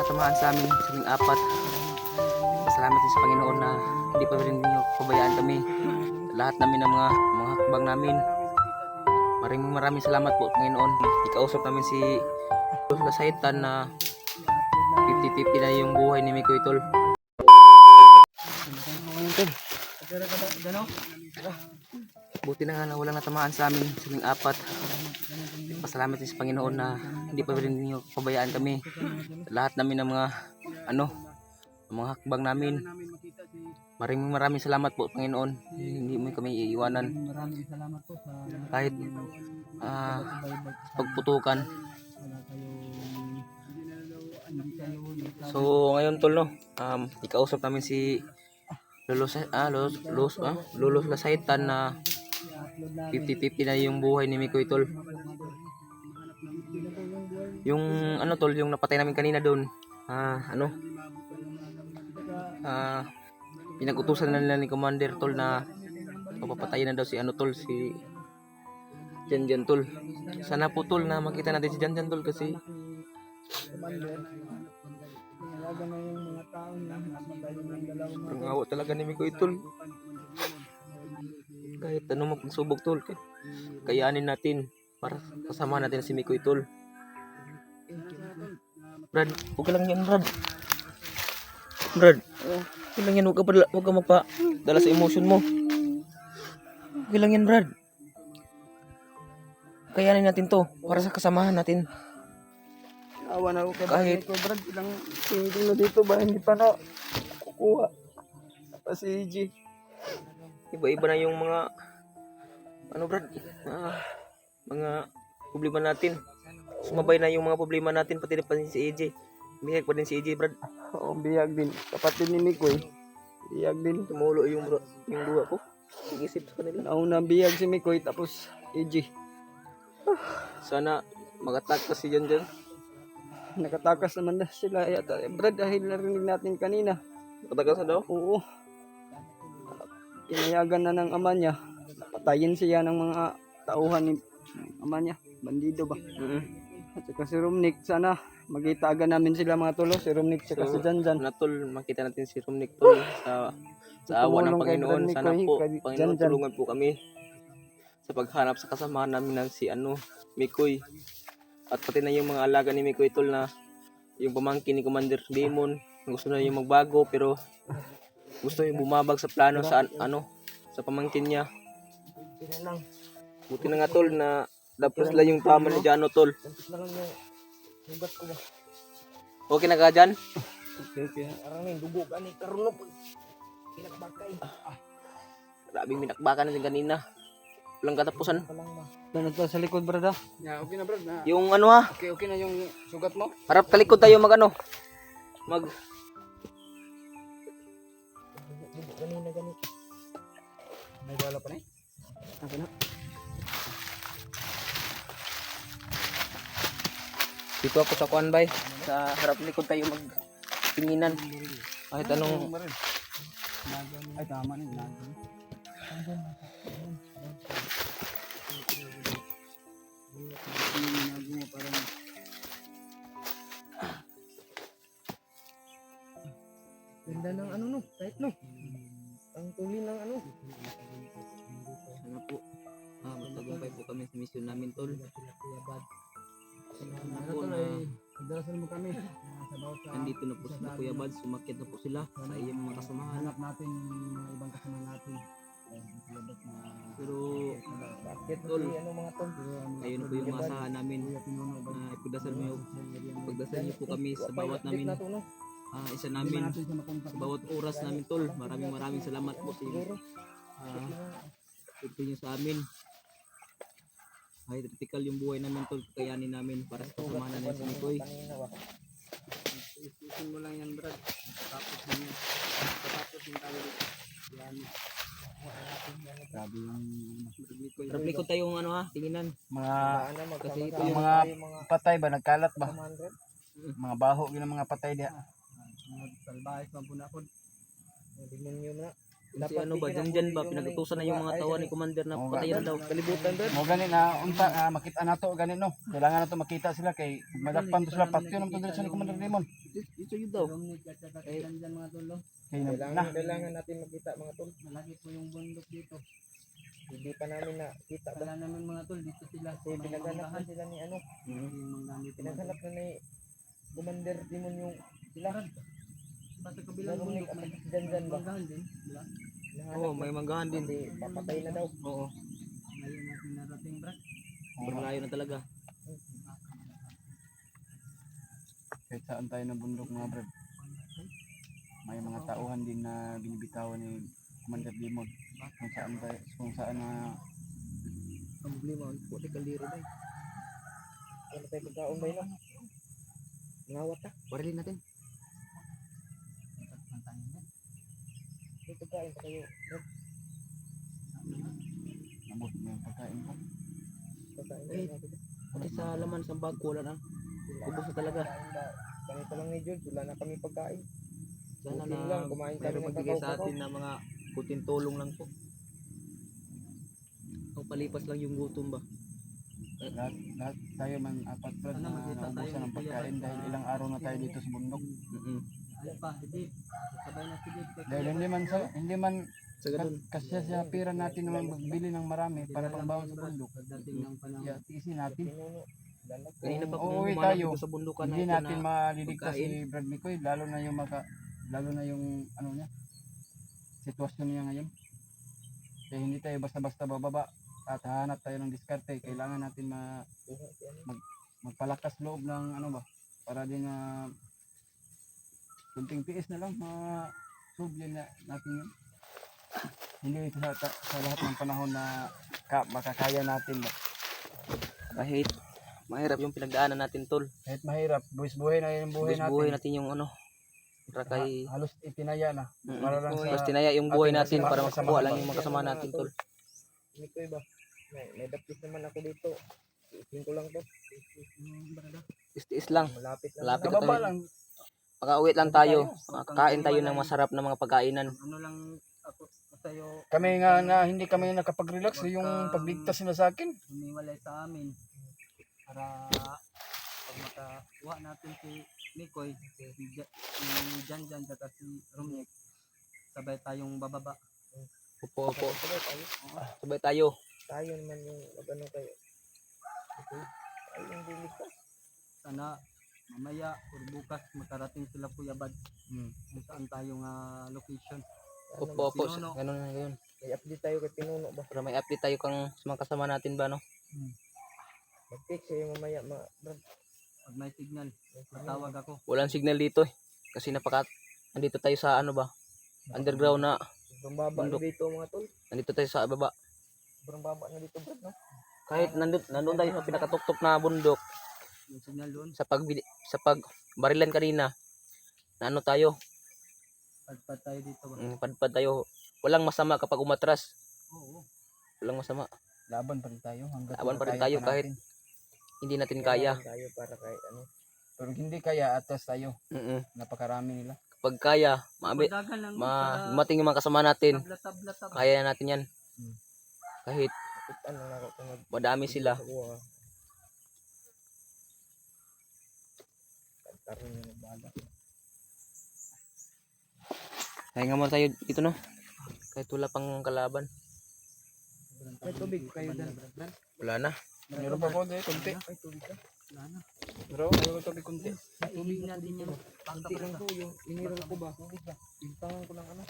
natamaan sa amin sa aming apat. Pasalamat din sa Panginoon na hindi pa rin ninyo pabayaan kami. Lahat namin ng mga hakbang namin. Maraming salamat po Panginoon. Ikausap namin si Lasaitan na 50-50 na yung buhay ni Mikoy Tol. Buti na nga na walang natamaan sa amin sa aming apat. Pasalamat din sa Panginoon na hindi pa rin ninyo pabayaan kami. Lahat namin ng mga mga hakbang namin. Maraming salamat po Panginoon. Hindi mo kami iiwanan. Maraming salamat po sa Kahit pagputukan. So ngayon Tol no, ikausap namin si Lolo Lasaitan na 50-50 na yung buhay ni Mikoy Tol. Yung Tol, yung napatay namin kanina doon, pinag-utusan na nila ni Commander Tol na papapatayin na daw si Tol, si Janjan Tol. Sana po Tol na makita natin si Janjan Tol kasi talaga na yung mga tao na namatay ng dalawang ang awa talaga ni Mikoy Tol. Kahit magsubok Tol, kayanin natin para kasama natin si Mikoy Tol. Brad, huwag lang yan Brad. Huwag lang yan, huwag ka magpa-dala sa emotion mo. Huwag lang yan Brad. Kayanin natin to para sa kasamahan natin. awa na ako Kahit ko Brad, ilang tingin na dito ba hindi pa na kukuha pa si EG. iba-iba na yung mga Brad, mga problema natin. Sumabay na yung mga problema natin, pati pa din si AJ. Bihag pa din si AJ Brad. Oo, biyag din. Kapatid ni Mikoy. Biyag din. Tumulo yung duwa ko. Isip sa kanila. Nauna biyag si Mikoy tapos EG. Sana mag-attack kasi dyan. Nakatakas naman na sila yata. Brad, dahil narinig natin kanina. Nakatakas na daw? Oo. Pinayagan na ng ama niya. Patayin siya ng mga tauhan ni ama niya. Bandido ba? At saka si Rumnik, sana makita agad namin sila mga tulo. Si Rumnik at si Janjan. Tol, makita natin si Rumnik Tol sa awa ng Tumulong kay Panginoon. Brad Sana Mikoy, po, kay Panginoon, Janjan. tulungan po kami sa paghanap sa kasamahan namin ng si Mikoy. At pati na yung mga alaga ni Mikoy Tol na yung pamangkin ni Commander Demon. Gusto na yung magbago pero gusto yung bumabag sa plano sa sa pamangkin niya. Buti na nga Tol na tapos lang yung tama ni Jano Tol. Okay na ka dyan? Okay. Arang dugo ka ni Karunop. Pinakbakay. Grabing minakbakan natin kanina. Walang katapusan. Ano to sa likod, Brad? Yeah, okay na Brad. Na. Yung Okay na yung sugat mo. harap talikod tayo mag May bala pa na eh. Okay na. dito ako sa kuan bay. Sa harap likod tayo magtinginan. Kahit anong Ay, tama na. Ganda ng kahit ang tuli ng sana po magtagumpay po kami sa mission namin Tol. Dalasan mo kami sa bawat Nandito na po sila Kuya Bad, sumakit na po sila sa iyong mga kasamahan. hanap natin yung mga ibang kasama natin. Pero bakit Tol, mga tol. ayun po yung asahan namin. Ipagdasal niyo po kami sa bawat namin isa namin, sa bawat oras namin Tol. Maraming salamat po sa inyo. Ito niyo sa amin. Kahit critical yung buhay namin Tol, kayanin namin para sa kasamahan namin sa Mikoy. Isin mo lang yan, Brad. Tapos din yan. Tapos yung tayo dito. Yan. Grabe yung Harap likod tayong tinginan. mga Kasi ito yung yung mga patay ba nagkalat ba? Mga baho yun ang mga patay dia. Mga salbahe pa po na po. Demonyo na. Si ano ba, dyan ba, pinag-utusan na yung mga tao ni Commander na patayin na daw. Kalibutan Brad. Mo gani na unta makita nato gani no. Kailangan nato makita sila kay madakpan to sila patyo nang diretso ni Commander Limon. Dito yun daw. Rumnik at saka si Janjan mga tol. Kay Kailangan natin makita mga tol. Malaki po yung bundok dito. Hindi pa namin nakita ba. Kala namin mga tol, dito sila. Kasi pinaghanap na sila ni ano. Yung mga gamit. Pinaghanap na ni Commander Dimon yung sila. Basta kabilang bundok may Janjan ba? banggahan din. Wala. Oo, may manggahan din. Hindi, papatay na daw. Oo, Ngayon natin narating brad. sobrang layo na talaga. Kahit saan tayo ng bundok mga brad. May mga tauhan din na binibitawan ni Commander Limon. Kung saan na Ang problema, puti kaliro ba? Ano tayo pagkaon ba yun? Ngawat ta. Barilin natin. May pagkain pa kayo. Brad. nabot mo yung pagkain ko. Pagkain Eh. ba natin? Pati sa laman sa bag ko, wala na. Ubus na talaga. Pagkain ba? Ganito lang ni George, wala na kami pagkain. Sana Buti na lang, kumain kami mayroong ng magbigay sa kakao-kakao. atin na mga kutin tulong lang po. O palipas lang yung gutom ba? Lahat tayo man apat brad Sana na makita tayo naubusan ng ng pagkain kuya, dahil ilang araw na tayo dito sa bundok. Ay pa, hindi. Sabay na si Dave. Dahil hindi man Sa ganun. kasi sa pira natin naman magbili ng marami para pangbaon sa bundok. Pagdating ng panahon. Kaya tiisin natin. Pinuno. Lalak. Kanina pa Kung kung uuwi humanap tayo, dito sa bundukan Hindi ito natin na maliligtas pagkain. si Brad Mikoy lalo na yung ano niya sitwasyon niya ngayon. Kaya hindi tayo basta-basta bababa at hahanap tayo ng diskarte. Kailangan natin Kuha si ano. magpalakas loob ng ano ba para din na kunting tiis na lang solve yan natin yun. Hindi ito sa lahat ng panahon na makakaya natin ba. Kahit mahirap yung pinagdaanan natin tol. Kahit mahirap, buhay na yun yung buhay natin. Buhay natin yung ano. Para kay Halos itinaya na. Para lang Mas sa tinaya yung buhay ating natin para kasama- makakuha lang kasama. yung mga kasama natin tol. Mikoy ba? May dapit naman ako dito. Isin ko lang to. Tiis lang. Malapit lang. Malapit na kababa tayo. lang. Makauwi lang tayo. Kakain tayo ng masarap na mga pagkainan. Ano lang ako sa'yo, Kami nga na hindi kami nakapag-relax yung pagligtas nila sa akin. humiwalay sa amin para pag makakuha natin si Mikoy, si Janjan at si Rumnik, sabay tayong bababa. Opo, opo. Sabay tayo. Sabay tayo. Tayo naman yung ano kayo. Okay. Tayo yung diligtas. Sana mamaya o bukas makarating sila Kuya Bad kung saan tayong location. Opo, opo. Pinuno. Ganun na yun. May update tayo kay Pinuno ba? Para may update tayo kang sa mga kasama natin ba no? Mag-text sa'yo mamaya. Brad. Pag may signal, matawag ako. Walang signal dito eh. Kasi nandito tayo sa ano ba? Underground na. Sobrang baba na Bundok. dito mga tol. Nandito tayo sa baba. Sobrang baba na dito Brad, no? Kahit nandun tayo sa pinakatuktok na bundok Yung signal doon, sa pagbarilan kanina. Na ano tayo? padpad tayo dito ba? Padpad tayo. Walang masama kapag umatras. Oo. Walang masama. Laban pa rin tayo hanggang Laban pa rin kaya tayo pa kahit natin. hindi natin kaya. Tayo para kay ano. Pero hindi kaya atas tayo. Mm-mm. Napakarami nila. Kapag kaya, Pagdagan lang para dumating yung mga kasama natin. tabla-tabla-tabla. Kaya natin yan. Kahit Ano lang ako kung madami sila. nagkuha. Karoon yung nagbaga. Kaya nga muna tayo dito no. Kahit wala pang kalaban. May tubig kayo dyan. Wala na. Meron pa konti, konti. Ay, tubig ka. Wala na. Pero meron pa konti. Tubig natin yan. Kunti lang to, yung iniral ko ba? Tubig ba? Pintangan ko lang ano.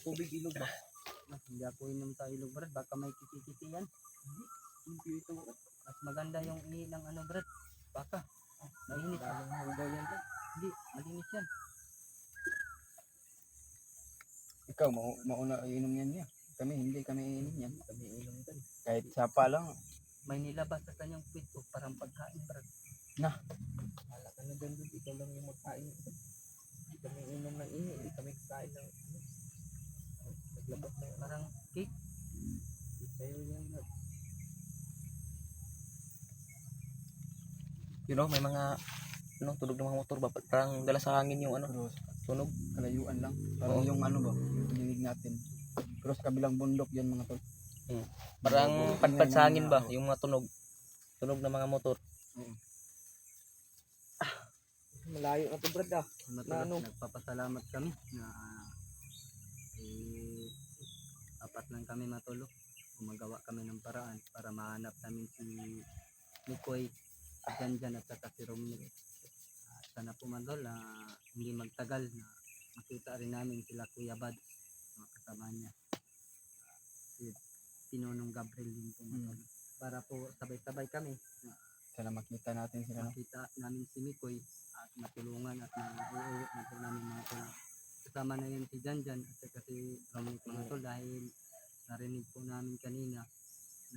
Tubig ilog ba? Hindi ako inom sa ilog brad, baka may kiki-kiki yan. Hindi ito brad. Mas maganda yung ihi ng ano brad. Baka. Mainit. Dalang hugaw yan to. Hindi, malinis yan. Ikaw, mauna iinom yan niya. Kami, hindi kami iinom yan. Kami inom dyan. Kahit sapa lang. May nilabas sa kanyang pito parang pagkain brad. Wala ka na dyan doon. Ikaw lang yung magkain. Hindi kami inom ng ini. Hindi kami kain ng ano. Naglabas ng Parang cake. sa'yo yan. You know, may mga ano, tulog ng mga motor ba? Parang dala sa hangin yung ano. Pero Tunog. kalayuan lang. Parang yung ano ba, yung dinig natin. Pero sa kabilang bundok yan mga tol. Parang padpad sa hangin ba? Yung mga tunog. Tunog ng mga motor. Malayo na to brad ah. Ano? Nagpapasalamat kami na apat lang kami matulog. Gumagawa kami ng paraan para mahanap namin si Mikoy, si Janjan at saka si Romney. Sana po man tol, hindi magtagal na makita rin namin sila Kuya Bad, mga kasama niya. Si Pinonong Gabriel din po man tol. Para po sabay-sabay kami na Sana makita natin sila. No? makita namin si Mikoy at matulungan at mauuwi na po namin mga tol. Kasama na yun si Janjan at saka si Romney mga tol dahil narinig po namin kanina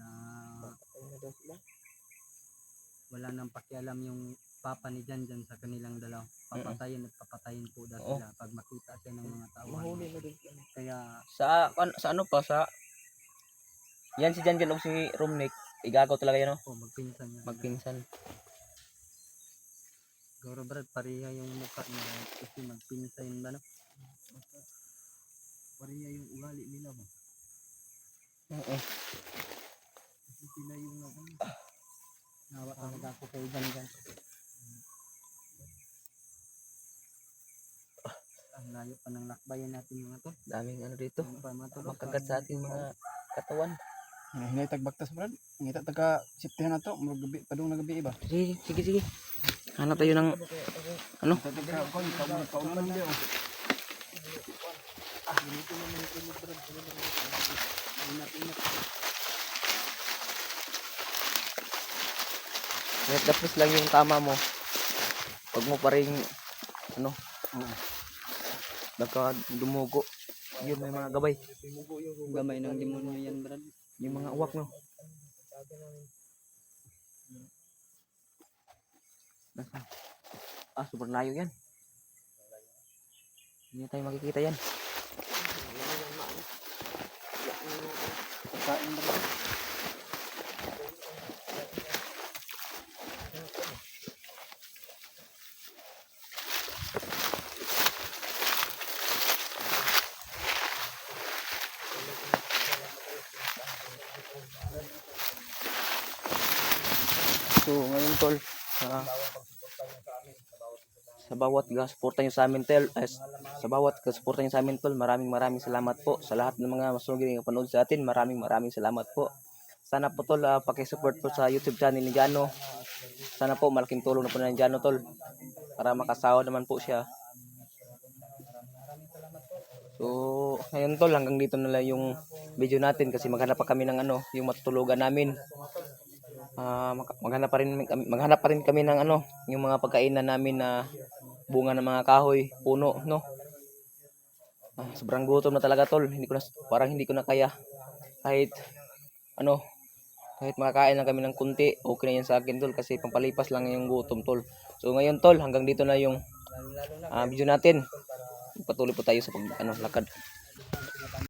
na wala nang pakialam yung papa ni Janjan sa kanilang dalaw. Papatayin at papatayin po daw sila pag makita siya ng mga tao. Kaya Sa ano pa sa yan si Janjan o si Romnick, igagaw talaga yan, no? magpinsan niya. Magpinsan. Siguro brad, pareha yung mukha niya kasi magpinsan ba no? Pareha yung ugali nila ba? Oo. Kasi sila yung Nawa talaga ako kay Janjan. Ang layo pa ng lakbayan natin mga to. Daming ano dito. Ano pa mga tol? Makagat sa ating mga katawan. hinay tagbaktas brad. Ngita taga siptihan na to. Murag gabi, padung na gabi iba. Sige, sige, sige. Hanap tayo ng ano? Taga kon kaunan nila oh. Kahit tapos lang yung tama mo. Pag mo pa rin ano? Baka dumugo. Yun, may mga gabay. Gamay ng demonyo yan brad. Yung mga uwak, no? Nasaan? Super layo yan. Hindi tayo makikita yan. Kain brad. So, ngayon tol, sa bawat suporta nyo sa amin sa bawat suporta nyo sa amin tol, maraming salamat po sa lahat ng mga masunod na panood sa atin. Maraming salamat po. Sana po tol, paki-support po sa YouTube channel ni Jano. Sana po malaking tulong na po na ni Jano tol para makasawa naman po siya. So, ngayon tol, hanggang dito na lang yung video natin kasi maghanap pa kami ng ano, yung matutulugan namin. Maghanap pa rin kami ng ano, yung mga pagkainan namin na bunga ng mga kahoy, puno, no. Sobrang gutom na talaga tol. Parang hindi ko na kaya. Kahit makakain lang kami ng kunti, okay na yan sa akin tol kasi pampalipas lang yung gutom tol. So ngayon tol, hanggang dito na yung video natin. Patuloy po tayo sa lakad.